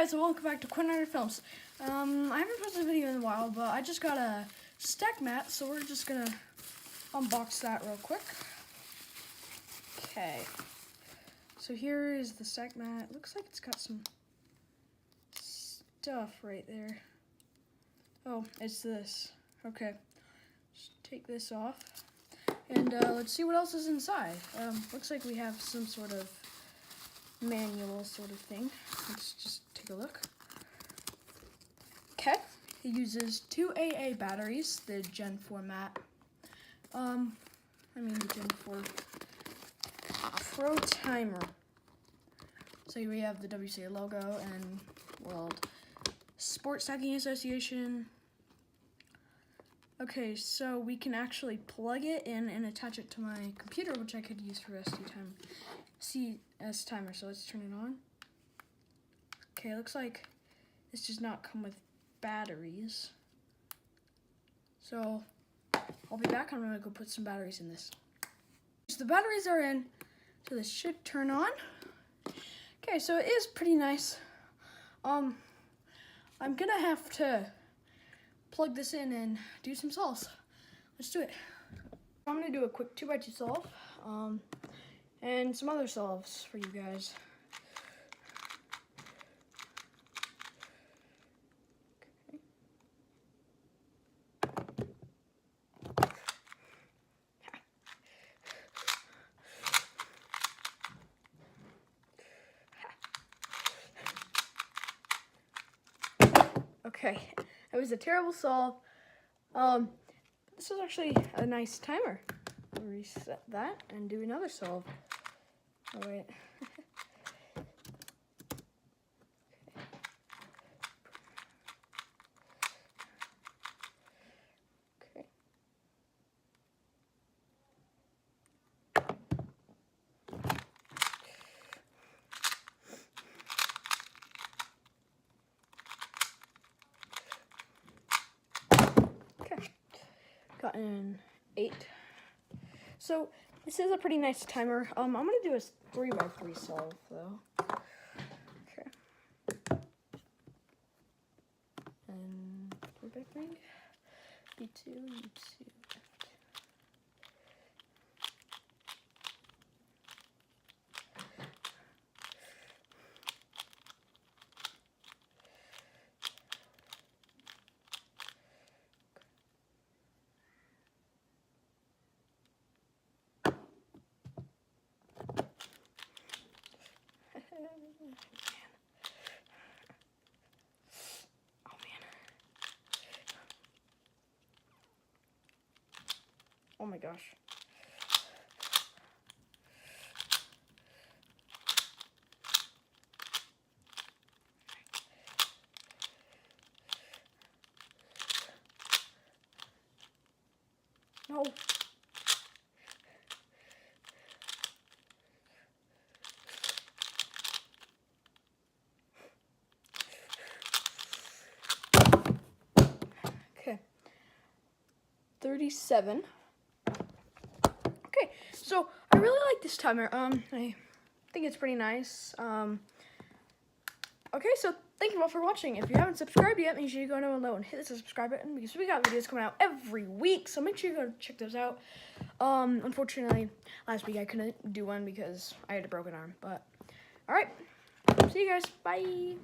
Guys, so welcome back to Quinn Ryder Films. I haven't posted a video in a while, but I just got a Stackmat, so we're just gonna unbox that real quick. Okay, so here is the Stackmat. Looks like it's got some stuff right there. Oh, it's this. Okay, just take this off, and let's see what else is inside. Looks like we have some sort of manual sort of thing. Let's just take a look. Okay, it uses 2 AA batteries, the Gen4 mat. The Gen4 Pro timer. So here we have the WCA logo and World Sports Stacking Association. Okay, so we can actually plug it in and attach it to my computer, which I could use for CS timer. So let's turn it on. Okay, it looks like this does not come with batteries. So I'll be back. I'm gonna go put some batteries in this. So the batteries are in, so this should turn on. Okay, so it is pretty nice. I'm gonna have to plug this in and do some solves. Let's do it. I'm gonna do a quick 2x2 solve, and some other solves for you guys. Okay, that was a terrible solve. This is actually a nice timer. I'll reset that and do another solve. Oh wait. Okay. Gotten 8. So this is a pretty nice timer. I'm gonna do a 3x3 solve though. Okay. And 4x3. B2, B2. Oh my gosh. No. Okay. 37. Okay, so I really like this timer. I think it's pretty nice. Okay, so thank you all for watching. If you haven't subscribed yet, make sure you go down below and hit the subscribe button because we got videos coming out every week. So make sure you go check those out. Unfortunately, last week I couldn't do one because I had a broken arm. But all right, see you guys. Bye.